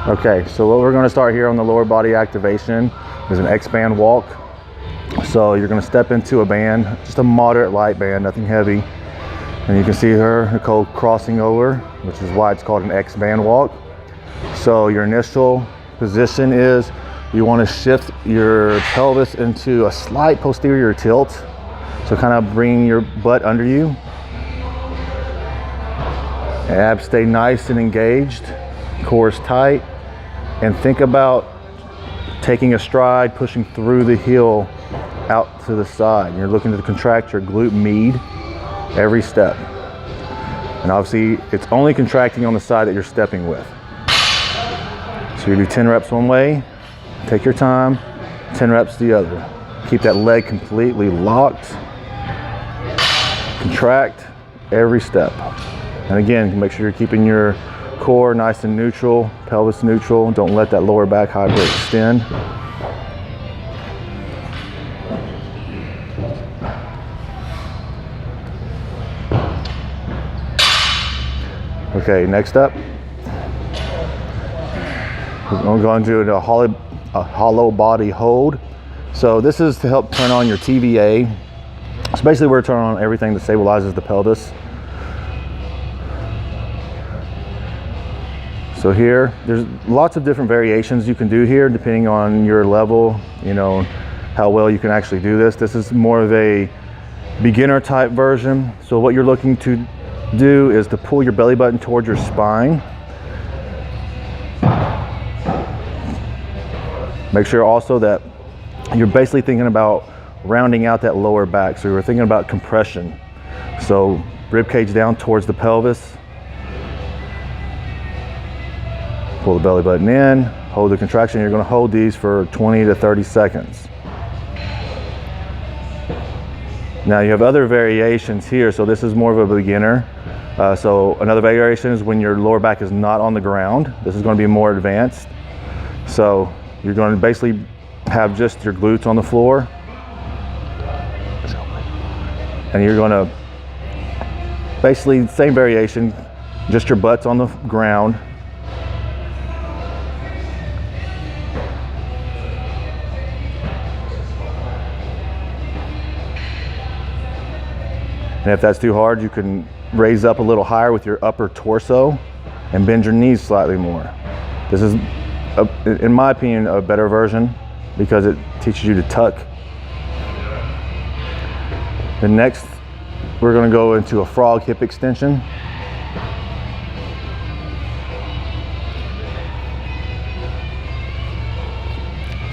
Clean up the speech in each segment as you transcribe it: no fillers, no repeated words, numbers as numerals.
Okay, so what we're going to start here on the lower body activation is an X-band walk. So you're going to step into a band, just a moderate light band, nothing heavy. And you can see her, Nicole, crossing over, which is why it's called an X-band walk. So your initial position is you want to shift your pelvis into a slight posterior tilt. So kind of bring your butt under you. Abs stay nice and engaged, core is tight. And think about taking a stride, pushing through the heel out to the side. You're looking to contract your glute med every step. And obviously, it's only contracting on the side that you're stepping with. So you do 10 reps one way, take your time, 10 reps the other. Keep that leg completely locked. Contract every step. And again, make sure you're keeping your core nice and neutral, pelvis neutral. Don't let that lower back hyperextend. Okay, next up, we're going to do a hollow body hold. So this is to help turn on your TVA. So basically we're turning on everything that stabilizes the pelvis. So here, there's lots of different variations you can do here depending on your level, you know, how well you can actually do this. This is more of a beginner type version. So what you're looking to do is to pull your belly button towards your spine. Make sure also that you're basically thinking about rounding out that lower back. So you're thinking about compression. So rib cage down towards the pelvis. Pull the belly button in, hold the contraction. You're going to hold these for 20 to 30 seconds. Now you have other variations here. So this is more of a beginner. So another variation is when your lower back is not on the ground. This is going to be more advanced. So you're going to basically have just your glutes on the floor. And you're going to basically, same variation, just your butt's on the ground. And if that's too hard, you can raise up a little higher with your upper torso and bend your knees slightly more. This is, in my opinion, a better version because it teaches you to tuck. And next, we're going to go into a frog hip extension.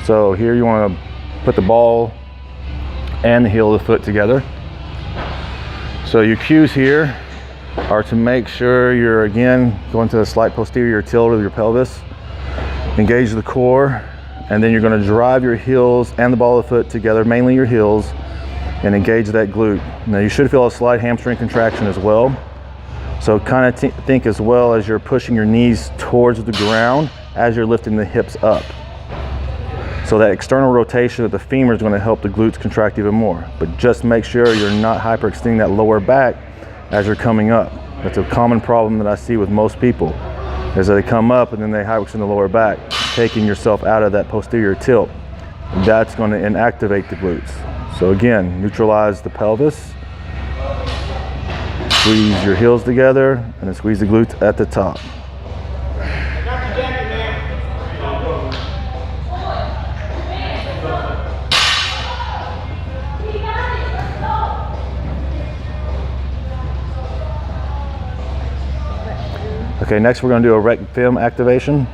So here you want to put the ball and the heel of the foot together. So your cues here are to make sure you're, again, going to a slight posterior tilt of your pelvis. Engage the core, and then you're going to drive your heels and the ball of the foot together, mainly your heels, and engage that glute. Now you should feel a slight hamstring contraction as well. So kind of think as well as you're pushing your knees towards the ground as you're lifting the hips up. So that external rotation of the femur is going to help the glutes contract even more. But just make sure you're not hyperextending that lower back as you're coming up. That's a common problem that I see with most people, is that they come up and then they hyperextend the lower back, taking yourself out of that posterior tilt. That's going to inactivate the glutes. So again, neutralize the pelvis, squeeze your heels together, and then squeeze the glutes at the top. Okay, next we're going to do a rectus fem activation.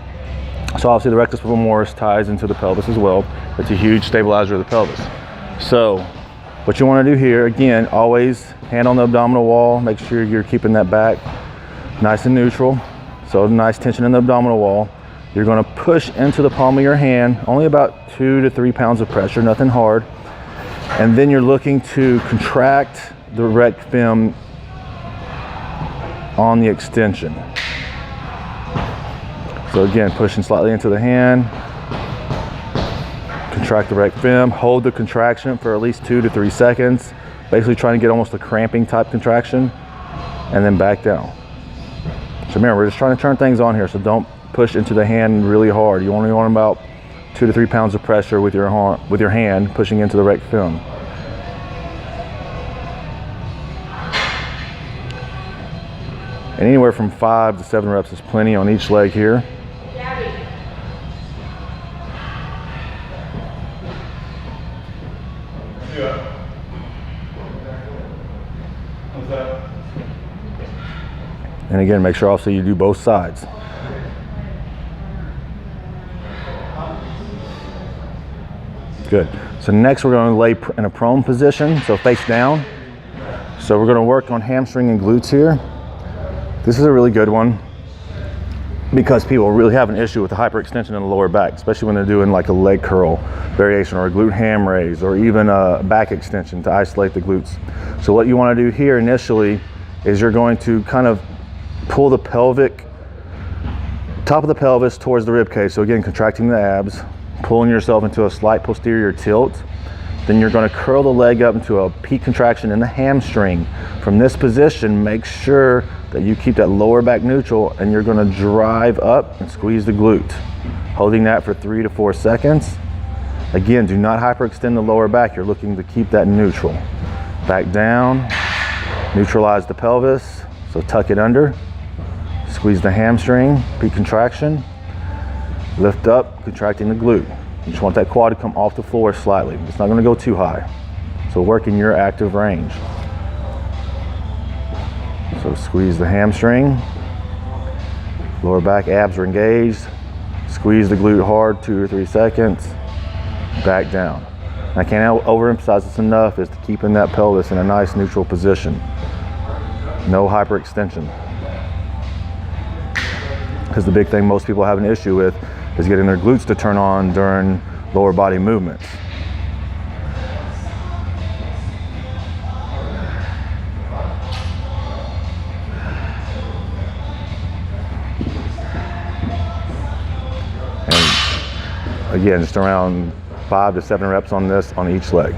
So obviously the rectus femoris ties into the pelvis as well. It's a huge stabilizer of the pelvis. So what you want to do here, again, always hand on the abdominal wall. Make sure you're keeping that back nice and neutral. So nice tension in the abdominal wall. You're going to push into the palm of your hand, only about 2 to 3 pounds of pressure, nothing hard. And then you're looking to contract the rectus fem on the extension. So again, pushing slightly into the hand, contract the rectus fem, hold the contraction for at least 2 to 3 seconds, basically trying to get almost a cramping type contraction, and then back down. So remember, we're just trying to turn things on here, so don't push into the hand really hard. You only want about 2 to 3 pounds of pressure with your hand pushing into the rec film. And anywhere from 5 to 7 reps is plenty on each leg here. And again, make sure also you do both sides. Good. So next we're going to lay in a prone position, so face down. So we're going to work on hamstring and glutes here. This is a really good one because people really have an issue with the hyperextension in the lower back, especially when they're doing like a leg curl variation or a glute ham raise or even a back extension to isolate the glutes. So what you want to do here initially is you're going to kind of pull the top of the pelvis towards the rib cage. So again, contracting the abs, pulling yourself into a slight posterior tilt. Then you're going to curl the leg up into a peak contraction in the hamstring. From this position, make sure that you keep that lower back neutral, and you're going to drive up and squeeze the glute. Holding that for 3 to 4 seconds. Again, do not hyperextend the lower back. You're looking to keep that neutral. Back down, neutralize the pelvis, so tuck it under. Squeeze the hamstring, peak contraction. Lift up, contracting the glute. You just want that quad to come off the floor slightly. It's not going to go too high. So work in your active range. So squeeze the hamstring. Lower back abs are engaged. Squeeze the glute hard, 2 or 3 seconds. Back down. I can't overemphasize this enough, is to keeping that pelvis in a nice neutral position. No hyperextension. Because the big thing most people have an issue with is getting their glutes to turn on during lower body movements. And again, just around 5 to 7 reps on this on each leg.